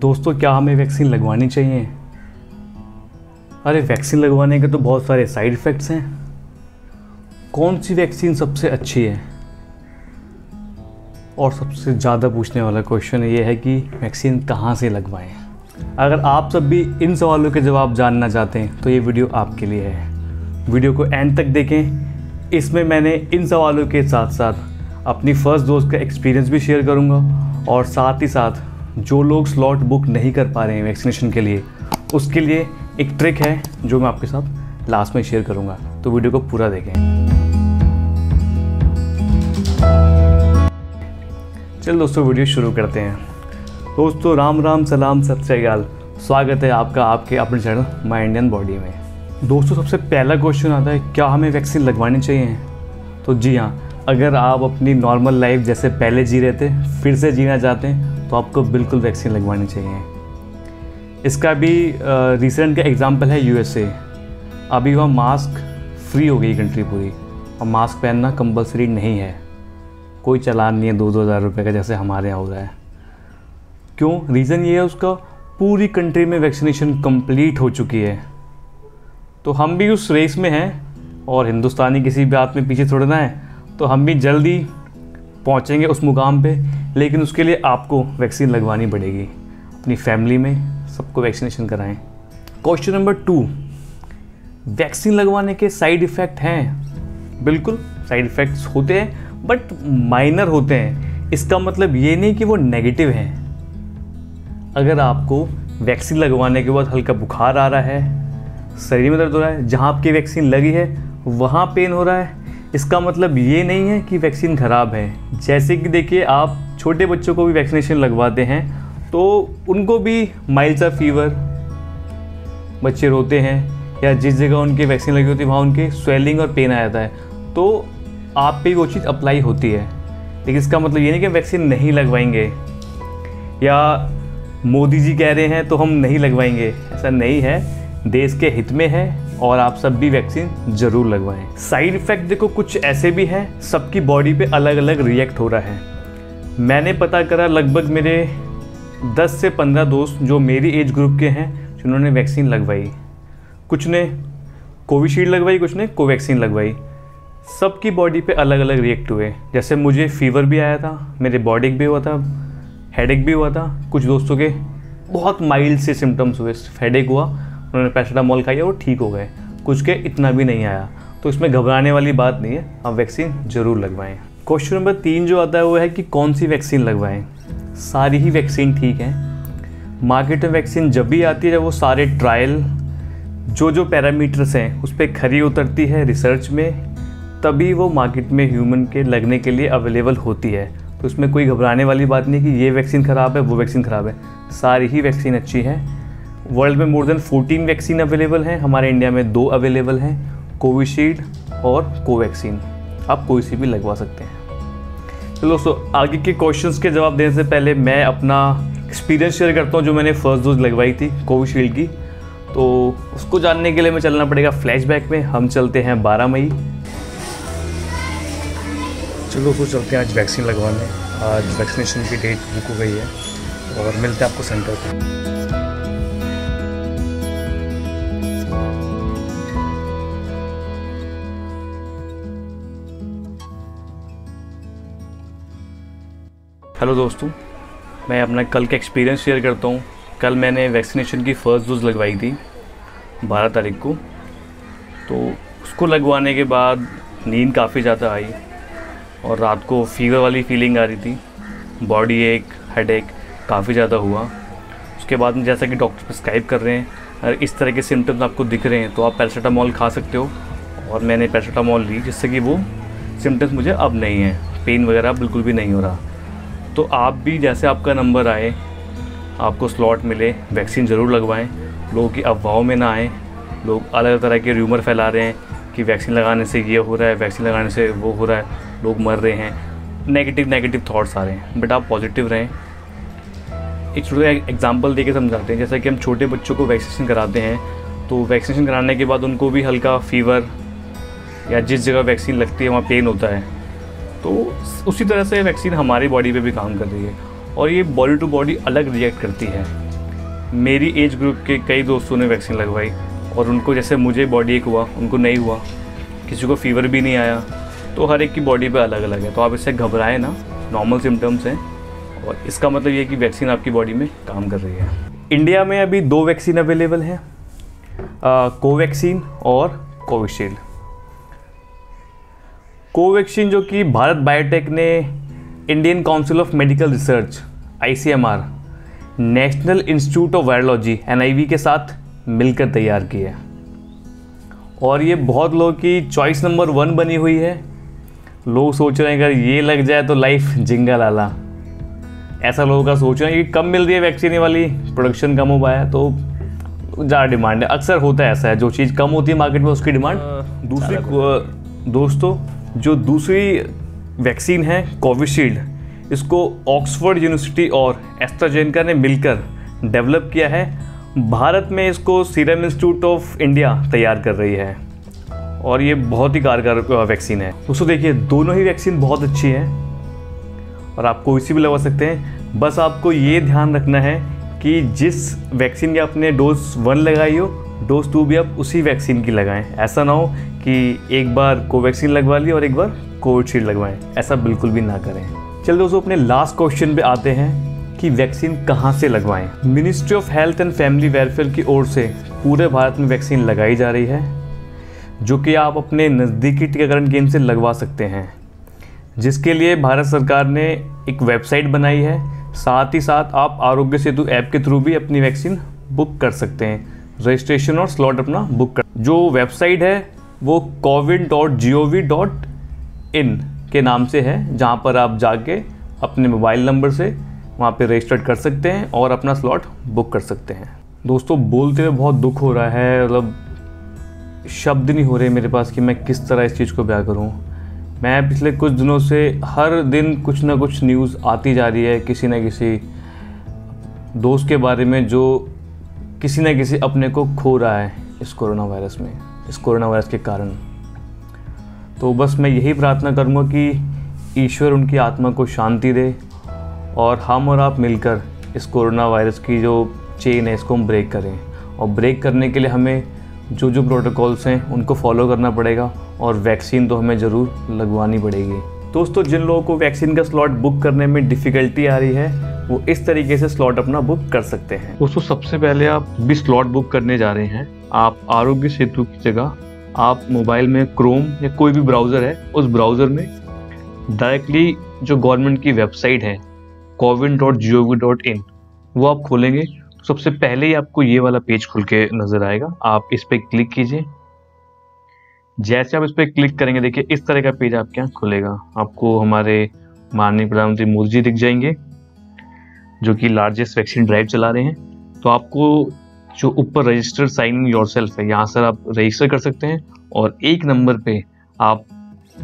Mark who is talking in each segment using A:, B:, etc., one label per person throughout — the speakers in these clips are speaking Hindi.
A: दोस्तों, क्या हमें वैक्सीन लगवानी चाहिए? अरे वैक्सीन लगवाने के तो बहुत सारे साइड इफ़ेक्ट्स हैं। कौन सी वैक्सीन सबसे अच्छी है? और सबसे ज़्यादा पूछने वाला क्वेश्चन ये है कि वैक्सीन कहाँ से लगवाएं। अगर आप सब भी इन सवालों के जवाब जानना चाहते हैं तो ये वीडियो आपके लिए है। वीडियो को एंड तक देखें। इसमें मैंने इन सवालों के साथ साथ अपनी फ़र्स्ट डोज का एक्सपीरियंस भी शेयर करूँगा और साथ ही साथ जो लोग स्लॉट बुक नहीं कर पा रहे हैं वैक्सीनेशन के लिए, उसके लिए एक ट्रिक है जो मैं आपके साथ लास्ट में शेयर करूँगा। तो वीडियो को पूरा देखें। चल दोस्तों, वीडियो शुरू करते हैं। दोस्तों, राम राम, सलाम, सत श्री अकाल। स्वागत है आपका आपके अपने चैनल माय इंडियन बॉडी में। दोस्तों, सबसे पहला क्वेश्चन आता है, क्या हमें वैक्सीन लगवानी चाहिए? तो जी हाँ, अगर आप अपनी नॉर्मल लाइफ जैसे पहले जी रहे थे फिर से जीना चाहते हैं तो आपको बिल्कुल वैक्सीन लगवानी चाहिए। इसका भी रिसेंट का एग्जांपल है यूएसए। अभी वह मास्क फ्री हो गई कंट्री पूरी, और मास्क पहनना कंपलसरी नहीं है। कोई चालान नहीं है 2-2 हज़ार रुपये का जैसे हमारे यहाँ हो रहा है। क्यों? रीज़न ये है उसका, पूरी कंट्री में वैक्सीनेशन कंप्लीट हो चुकी है। तो हम भी उस रेस में हैं और हिंदुस्तानी किसी बात में पीछे छोड़ना है, तो हम भी जल्दी पहुंचेंगे उस मुकाम पे। लेकिन उसके लिए आपको वैक्सीन लगवानी पड़ेगी। अपनी फैमिली में सबको वैक्सीनेशन कराएं। क्वेश्चन नंबर 2, वैक्सीन लगवाने के साइड इफ़ेक्ट हैं? बिल्कुल, साइड इफ़ेक्ट्स होते हैं बट माइनर होते हैं। इसका मतलब ये नहीं कि वो नेगेटिव हैं। अगर आपको वैक्सीन लगवाने के बाद हल्का बुखार आ रहा है, शरीर में दर्द हो रहा है, जहाँ आपकी वैक्सीन लगी है वहाँ पेन हो रहा है, इसका मतलब ये नहीं है कि वैक्सीन ख़राब है। जैसे कि देखिए, आप छोटे बच्चों को भी वैक्सीनेशन लगवाते हैं तो उनको भी माइल्ड सा फीवर, बच्चे रोते हैं या जिस जगह उनकी वैक्सीन लगी होती है वहाँ उनके स्वेलिंग और पेन आ जाता है, तो आप पे वो चीज़ अप्लाई होती है। लेकिन इसका मतलब ये नहीं कि वैक्सीन नहीं लगवाएंगे या मोदी जी कह रहे हैं तो हम नहीं लगवाएंगे। ऐसा नहीं है, देश के हित में है और आप सब भी वैक्सीन ज़रूर लगवाएं। साइड इफ़ेक्ट देखो कुछ ऐसे भी हैं, सबकी बॉडी पे अलग अलग रिएक्ट हो रहा है। मैंने पता करा, लगभग मेरे 10 से 15 दोस्त जो मेरी एज ग्रुप के हैं जिन्होंने वैक्सीन लगवाई। कुछ ने कोविशील्ड लगवाई, कुछ ने कोवैक्सीन लगवाई। सबकी बॉडी पे अलग अलग रिएक्ट हुए। जैसे मुझे फीवर भी आया था, मेरे बॉडी भी हुआ था, हेडेक भी हुआ था। कुछ दोस्तों के बहुत माइल्ड से सिम्टम्स हुए, हेडेक हुआ, उन्होंने पैरासिटामोल खाई और वो ठीक हो गए। कुछ के इतना भी नहीं आया। तो इसमें घबराने वाली बात नहीं है, आप वैक्सीन ज़रूर लगवाएं। क्वेश्चन नंबर 3 जो आता है वो है कि कौन सी वैक्सीन लगवाएं। सारी ही वैक्सीन ठीक है। मार्केट में वैक्सीन जब भी आती है जब वो सारे ट्रायल जो पैरामीटर्स हैं उस पर खरी उतरती है रिसर्च में, तभी वो मार्केट में ह्यूमन के लगने के लिए अवेलेबल होती है। तो इसमें कोई घबराने वाली बात नहीं कि ये वैक्सीन ख़राब है, वो वैक्सीन ख़राब है। सारी ही वैक्सीन अच्छी है। वर्ल्ड में मोर देन 14 वैक्सीन अवेलेबल हैं। हमारे इंडिया में 2 अवेलेबल हैं, कोविशील्ड और कोवैक्सीन। आप कोई सी भी लगवा सकते हैं। चलो दोस्तों, आगे के क्वेश्चंस के जवाब देने से पहले मैं अपना एक्सपीरियंस शेयर करता हूँ। जो मैंने फर्स्ट डोज लगवाई थी कोविशील्ड की, तो उसको जानने के लिए मैं चलना पड़ेगा फ्लैशबैक में। हम चलते हैं 12 मई। चलो दोस्तों, चलते हैं आज वैक्सीन लगवाने। आज वैक्सीनेशन की डेट बुक हो गई है और मिलते हैं आपको सेंटर पर। हेलो दोस्तों, मैं अपना कल का एक्सपीरियंस शेयर करता हूँ। कल मैंने वैक्सीनेशन की फ़र्स्ट डोज़ लगवाई थी 12 तारीख को। तो उसको लगवाने के बाद नींद काफ़ी ज़्यादा आई और रात को फीवर वाली फीलिंग आ रही थी। बॉडी एक, हेडेक काफ़ी ज़्यादा हुआ। उसके बाद में जैसा कि डॉक्टर प्रिस्क्राइब कर रहे हैं, अगर इस तरह के सिम्टम्स आपको दिख रहे हैं तो आप पैरासिटामोल खा सकते हो। और मैंने पैरासिटामोल ली जिससे कि वो सिम्टम्स मुझे अब नहीं है, पेन वगैरह बिल्कुल भी नहीं हो रहा। तो आप भी जैसे आपका नंबर आए, आपको स्लॉट मिले, वैक्सीन ज़रूर लगवाएं। लोगों की अफवाहों में ना आएँ। लोग अलग तरह के र्यूमर फैला रहे हैं कि वैक्सीन लगाने से ये हो रहा है, वैक्सीन लगाने से वो हो रहा है, लोग मर रहे हैं, नेगेटिव थॉट्स आ रहे हैं। बट आप पॉजिटिव रहें। एक छोटा एग्जांपल देके समझाते हैं। जैसा कि हम छोटे बच्चों को वैक्सीनेशन कराते हैं, तो वैक्सीनेशन कराने के बाद उनको भी हल्का फीवर या जिस जगह वैक्सीन लगती है वहाँ पेन होता है। तो उसी तरह से वैक्सीन हमारी बॉडी पे भी काम कर रही है और ये बॉडी टू बॉडी अलग रिएक्ट करती है। मेरी एज ग्रुप के कई दोस्तों ने वैक्सीन लगवाई और उनको जैसे मुझे बॉडी एक हुआ, उनको नहीं हुआ, किसी को फीवर भी नहीं आया। तो हर एक की बॉडी पे अलग अलग है, तो आप इससे घबराएं ना, नॉर्मल सिम्टम्स हैं और इसका मतलब ये है कि वैक्सीन आपकी बॉडी में काम कर रही है। इंडिया में अभी 2 वैक्सीन अवेलेबल हैं, कोवैक्सीन और कोविशील्ड। कोवैक्सीन जो कि भारत बायोटेक ने Indian council of medical research ICMR, national institute of virology NIV के साथ मिलकर तैयार की है और ये बहुत लोगों की चॉइस नंबर 1 बनी हुई है। लोग सोच रहे हैं अगर ये लग जाए तो लाइफ जिंगा लाला, ऐसा लोगों का सोच रहे हैं कि कम मिल रही है वैक्सीन वाली, प्रोडक्शन कम हो पाया है तो ज़्यादा डिमांड है। अक्सर होता है ऐसा है, जो चीज़ कम होती है मार्केट में उसकी डिमांड। दोस्तों जो दूसरी वैक्सीन है कोविशील्ड, इसको ऑक्सफोर्ड यूनिवर्सिटी और एस्ट्राजेनेका ने मिलकर डेवलप किया है। भारत में इसको सीरम इंस्टीट्यूट ऑफ इंडिया तैयार कर रही है और ये बहुत ही कारगर वैक्सीन है। दोस्तों देखिए, दोनों ही वैक्सीन बहुत अच्छी है और आप कोई सी भी लगवा सकते हैं। बस आपको ये ध्यान रखना है कि जिस वैक्सीन की आपने डोज 1 लगाई हो, डोज 2 भी आप उसी वैक्सीन की लगाएं। ऐसा ना हो कि एक बार कोवैक्सीन लगवा ली और एक बार कोविशील्ड लगवाएं, ऐसा बिल्कुल भी ना करें। चलिए दोस्तों, अपने लास्ट क्वेश्चन पे आते हैं कि वैक्सीन कहाँ से लगवाएं। Ministry of health and family welfare की ओर से पूरे भारत में वैक्सीन लगाई जा रही है, जो कि आप अपने नज़दीकी टीकाकरण केंद्र से लगवा सकते हैं, जिसके लिए भारत सरकार ने एक वेबसाइट बनाई है। साथ ही साथ आप आरोग्य सेतु ऐप के थ्रू भी अपनी वैक्सीन बुक कर सकते हैं, रजिस्ट्रेशन और स्लॉट अपना बुक कर। जो वेबसाइट है वो cowin.gov.in के नाम से है, जहाँ पर आप जाके अपने मोबाइल नंबर से वहाँ पे रजिस्टर कर सकते हैं और अपना स्लॉट बुक कर सकते हैं। दोस्तों बोलते हुए बहुत दुख हो रहा है, मतलब शब्द नहीं हो रहे मेरे पास कि मैं किस तरह इस चीज़ को बयां करूँ। मैं पिछले कुछ दिनों से हर दिन कुछ ना कुछ न्यूज़ आती जा रही है किसी न किसी दोस्त के बारे में जो किसी न किसी अपने को खो रहा है इस कोरोना वायरस में, इस कोरोना वायरस के कारण। तो बस मैं यही प्रार्थना करूँगा कि ईश्वर उनकी आत्मा को शांति दे और हम और आप मिलकर इस कोरोना वायरस की जो चेन है इसको हम ब्रेक करें। और ब्रेक करने के लिए हमें जो जो प्रोटोकॉल्स हैं उनको फॉलो करना पड़ेगा और वैक्सीन तो हमें ज़रूर लगवानी पड़ेगी। दोस्तों जिन लोगों को वैक्सीन का स्लॉट बुक करने में डिफ़िकल्टी आ रही है वो इस तरीके से स्लॉट अपना बुक कर सकते हैं। दोस्तों सबसे पहले आप भी स्लॉट बुक करने जा रहे हैं, आप आरोग्य सेतु की जगह आप मोबाइल में क्रोम या कोई भी ब्राउज़र है उस ब्राउज़र में डायरेक्टली जो गवर्नमेंट की वेबसाइट है cowin.gov.in वो आप खोलेंगे तो सबसे पहले ही आपको ये वाला पेज खुल के नज़र आएगा। आप इस पर क्लिक कीजिए। जैसे आप इस पर क्लिक करेंगे देखिए इस तरह का पेज आपके यहाँ खुलेगा। आपको हमारे माननीय प्रधानमंत्री मोदी जी दिख जाएंगे जो कि लार्जेस्ट वैक्सीन ड्राइव चला रहे हैं। तो आपको जो ऊपर रजिस्टर साइन योरसेल्फ है यहाँ से आप रजिस्टर कर सकते हैं और 1 नंबर पे आप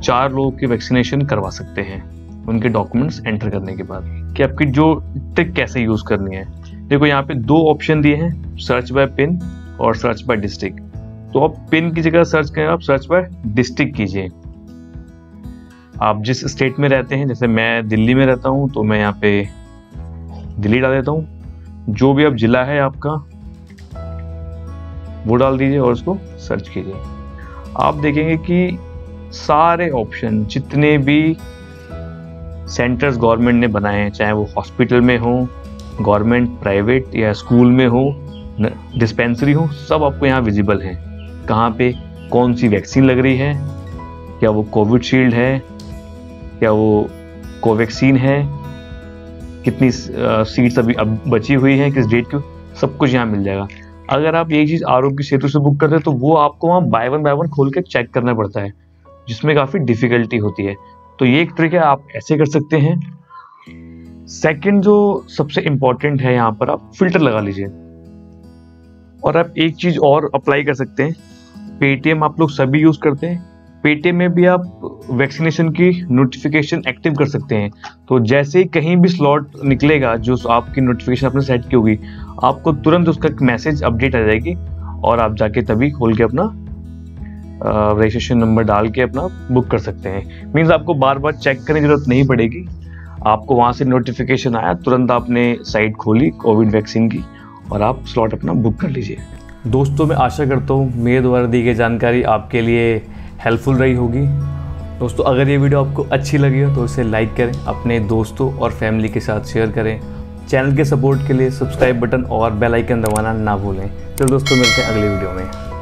A: 4 लोगों की वैक्सीनेशन करवा सकते हैं उनके डॉक्यूमेंट्स एंटर करने के बाद। कि आपकी जो ट्रिक कैसे यूज़ करनी है, देखो यहाँ पे 2 ऑप्शन दिए हैं, सर्च बाय पिन और सर्च बाय डिस्ट्रिक्ट। तो आप पिन की जगह सर्च करें, आप सर्च बाय डिस्ट्रिक्ट कीजिए। आप जिस स्टेट में रहते हैं, जैसे मैं दिल्ली में रहता हूँ तो मैं यहाँ पे दिल्ली डाल देता हूँ। जो भी अब जिला है आपका वो डाल दीजिए और उसको सर्च कीजिए। आप देखेंगे कि सारे ऑप्शन जितने भी सेंटर्स गवर्नमेंट ने बनाए हैं, चाहे वो हॉस्पिटल में हो, गवर्नमेंट प्राइवेट या स्कूल में हो, डिस्पेंसरी हो, सब आपको यहाँ विजिबल हैं। कहाँ पे कौन सी वैक्सीन लग रही है, क्या वो कोविशील्ड है, क्या वो कोवैक्सीन है, कितनी सीट्स अभी अब बची हुई हैं, किस डेट की, सब कुछ यहाँ मिल जाएगा। अगर आप ये चीज़ आरोग्य सेतु से बुक करते हैं तो वो आपको वहाँ बाय वन खोल के चेक करना पड़ता है, जिसमें काफ़ी डिफिकल्टी होती है। तो ये एक ट्रिक है, आप ऐसे कर सकते हैं। सेकंड जो सबसे इम्पॉर्टेंट है, यहाँ पर आप फिल्टर लगा लीजिए और आप एक चीज़ और अप्लाई कर सकते हैं। पेटीएम आप लोग सभी यूज़ करते हैं, पेटीएम में भी आप वैक्सीनेशन की नोटिफिकेशन एक्टिव कर सकते हैं। तो जैसे ही कहीं भी स्लॉट निकलेगा जो आपकी नोटिफिकेशन आपने सेट की होगी, आपको तुरंत उसका मैसेज अपडेट आ जाएगी और आप जाके तभी खोल के अपना रजिस्ट्रेशन नंबर डाल के अपना बुक कर सकते हैं। मीन्स आपको बार बार चेक करने की जरूरत नहीं पड़ेगी। आपको वहाँ से नोटिफिकेशन आया, तुरंत आपने साइट खोली कोविड वैक्सीन की और आप स्लॉट अपना बुक कर लीजिए। दोस्तों मैं आशा करता हूँ मेरे द्वारा दी गई जानकारी आपके लिए हेल्पफुल रही होगी। दोस्तों अगर ये वीडियो आपको अच्छी लगी हो तो इसे लाइक करें, अपने दोस्तों और फैमिली के साथ शेयर करें। चैनल के सपोर्ट के लिए सब्सक्राइब बटन और बेल आइकन दबाना ना भूलें। चलो दोस्तों मिलते हैं अगले वीडियो में।